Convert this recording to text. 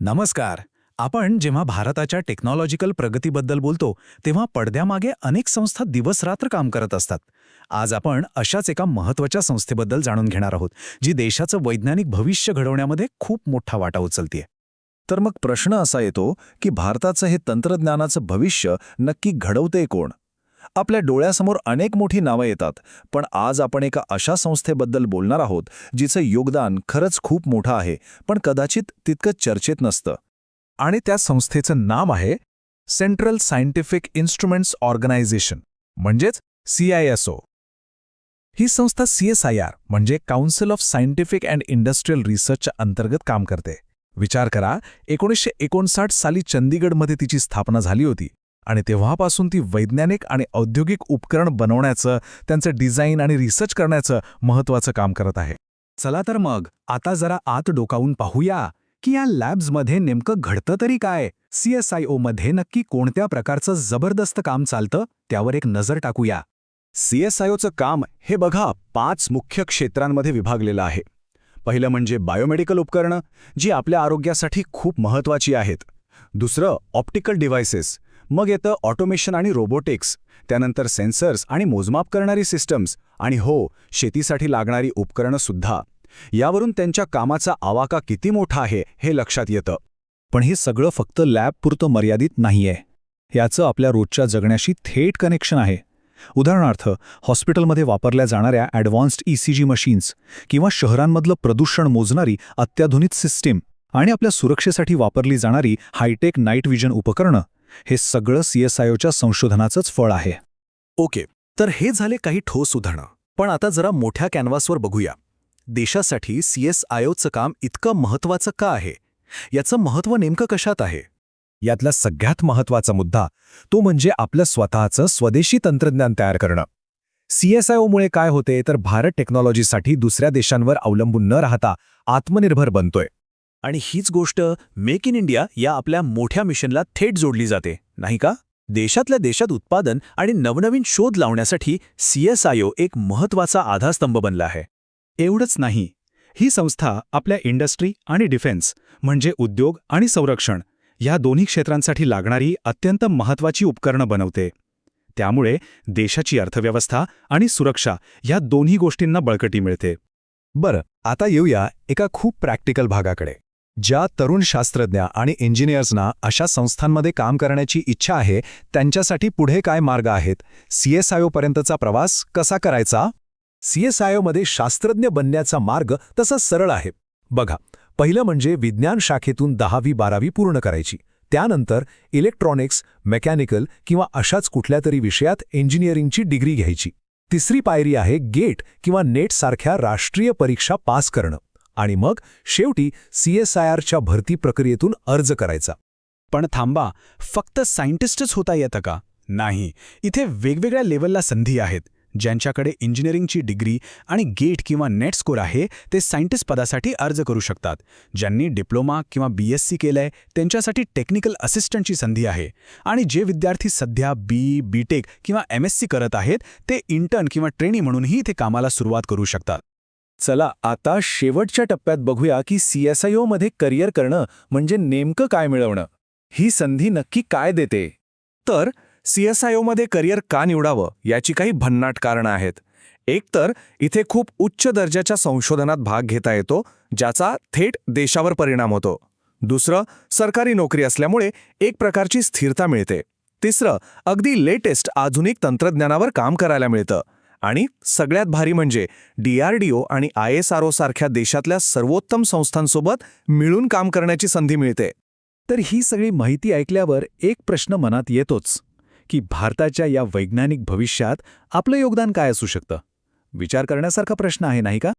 नमस्कार. आपण जेव्हा भारताच्या टेक्नॉलॉजिकल प्रगतीबद्दल बोलतो तेव्हा पडद्यामागे अनेक संस्था दिवसरात्र काम करत असतात. आज आपण अशाच एका महत्त्वाच्या संस्थेबद्दल जाणून घेणार आहोत जी देशाचं वैज्ञानिक भविष्य घडवण्यामध्ये खूप मोठा वाटा उचलतेय. तर मग प्रश्न असा येतो की भारताचं हे तंत्रज्ञानाचं भविष्य नक्की घडवते कोण? आपल्या डोळ्यासमोर अनेक मोठी नावं येतात, पण आज आपण एका अशा संस्थेबद्दल बोलणार आहोत जिचं योगदान खरंच खूप मोठं आहे, पण कदाचित तितकं चर्चेत नसतं. आणि त्या संस्थेचं नाव आहे सेंट्रल सायंटिफिक इन्स्ट्रुमेंट्स ऑर्गनायझेशन, म्हणजेच CISO. ही संस्था CSIR म्हणजे council of scientific and industrial रिसर्चच्या अंतर्गत काम करते. विचार करा, 1959 साली चंदीगडमध्ये तिची स्थापना झाली होती आणि तेव्हापासून ती वैज्ञानिक आणि औद्योगिक उपकरण बनवण्याचं, त्यांचं डिझाईन आणि रिसर्च करण्याचं महत्त्वाचं काम करत आहे. चला तर मग आता जरा आत डोकावून पाहूया की या लॅब्समध्ये नेमकं घडतं तरी काय. CSIO मध्ये नक्की कोणत्या प्रकारचं जबरदस्त काम चालतं त्यावर एक नजर टाकूया. CSIOचं काम हे बघा 5 मुख्य क्षेत्रांमध्ये विभागलेलं आहे. पहिलं म्हणजे बायोमेडिकल उपकरणं, जी आपल्या आरोग्यासाठी खूप महत्त्वाची आहेत. दुसरं ऑप्टिकल डिव्हायसेस, मग येतं ऑटोमेशन आणि रोबोटिक्स, त्यानंतर सेन्सर्स आणि मोजमाप करणारी सिस्टम्स, आणि हो, शेतीसाठी लागणारी उपकरणंसुद्धा. यावरून त्यांच्या कामाचा आवाका किती मोठा आहे हे लक्षात येतं. पण हे सगळं फक्त लॅबपुरतं मर्यादित नाहीये. याचं आपल्या रोजच्या जगण्याशी थेट कनेक्शन आहे. उदाहरणार्थ, हॉस्पिटलमध्ये वापरल्या जाणाऱ्या ॲडव्हान्स्ड ECG मशीन्स किंवा शहरांमधलं प्रदूषण मोजणारी अत्याधुनिक सिस्टीम आणि आपल्या सुरक्षेसाठी वापरली जाणारी हायटेक नाईट विजन उपकरणं, हे सगळं CSIOच्या संशोधनाचंच फळ आहे. ओके, तर हे झाले काही ठोस उदाहरणं. पण आता जरा मोठ्या कॅनव्हासवर बघूया. देशासाठी CSIOचं काम इतकं महत्त्वाचं का आहे? याचं महत्त्व नेमकं कशात आहे? यातला सगळ्यात महत्त्वाचा मुद्दा तो म्हणजे आपलं स्वतःचं स्वदेशी तंत्रज्ञान तयार करणं. CSIOमुळे काय होते तर भारत टेक्नॉलॉजीसाठी दुसऱ्या देशांवर अवलंबून न राहता आत्मनिर्भर बनतोय. आणि हीच गोष्ट मेक इन इंडिया या आपल्या मोठ्या मिशनला थेट जोडली जाते, नाही का? देशातल्या देशात उत्पादन आणि नवनवीन शोध लावण्यासाठी CSIO एक महत्त्वाचा आधारस्तंभ बनला आहे. एवढंच नाही, ही संस्था आपल्या इंडस्ट्री आणि डिफेन्स म्हणजे उद्योग आणि संरक्षण या दोन्ही क्षेत्रांसाठी लागणारी अत्यंत महत्त्वाची उपकरणं बनवते. त्यामुळे देशाची अर्थव्यवस्था आणि सुरक्षा या दोन्ही गोष्टींना बळकटी मिळते. बरं, आता येऊया एका खूप प्रॅक्टिकल भागाकडे. ज्या तरुण शास्त्रज्ञ आणि इंजिनियर्सना अशा संस्थांमध्ये काम करण्याची इच्छा आहे, त्यांच्यासाठी पुढे काय मार्ग आहेत? CSIOपर्यंतचा प्रवास कसा करायचा? CSIOमध्ये शास्त्रज्ञ बनण्याचा मार्ग तसा सरळ आहे. बघा, पहिलं म्हणजे विज्ञान शाखेतून 10वी-12वी पूर्ण करायची. त्यानंतर इलेक्ट्रॉनिक्स, मेकॅनिकल किंवा अशाच कुठल्या तरी विषयात इंजिनिअरिंगची डिग्री घ्यायची. तिसरी पायरी आहे गेट किंवा नेट सारख्या राष्ट्रीय परीक्षा पास करणं. आणि मग शेवटी CSIRच्या भरती प्रक्रियेतून अर्ज करायचा. पण थांबा, फक्त सायंटिस्टच होता येतं का? नाही, इथे वेगवेगळ्या लेव्हलला संधी आहेत. ज्यांच्याकडे इंजिनिअरिंगची डिग्री आणि गेट किंवा नेट स्कोर आहे ते सायंटिस्ट पदासाठी अर्ज करू शकतात. ज्यांनी डिप्लोमा किंवा BSc केलंय त्यांच्यासाठी टेक्निकल असिस्टंटची संधी आहे. आणि जे विद्यार्थी सध्या BTech किंवा MSc करत आहेत ते इंटर्न किंवा ट्रेनी म्हणूनही इथे कामाला सुरुवात करू शकतात. चला आता शेवटच्या टप्प्यात बघूया की CSIOमध्ये करिअर करणं म्हणजे नेमकं काय मिळवणं. ही संधी नक्की काय देते? तर CSIOमध्ये करिअर का निवडावं याची काही भन्नाट कारणं आहेत. एक तर इथे खूप उच्च दर्जाच्या संशोधनात भाग घेता येतो, ज्याचा थेट देशावर परिणाम होतो. दुसरं, सरकारी नोकरी असल्यामुळे एक प्रकारची स्थिरता मिळते. तिसरं, अगदी लेटेस्ट आधुनिक तंत्रज्ञानावर काम करायला मिळतं. आणि सगळ्यात भारी म्हणजे DRDO आणि ISRO सारख्या देशातल्या सर्वोत्तम संस्थांसोबत मिळून काम करण्याची संधी मिळते. तर ही सगळी माहिती ऐकल्यावर एक प्रश्न मनात येतोच की भारताच्या या वैज्ञानिक भविष्यात आपलं योगदान काय असू शकतं? विचार करण्यासारखा प्रश्न आहे, नाही का?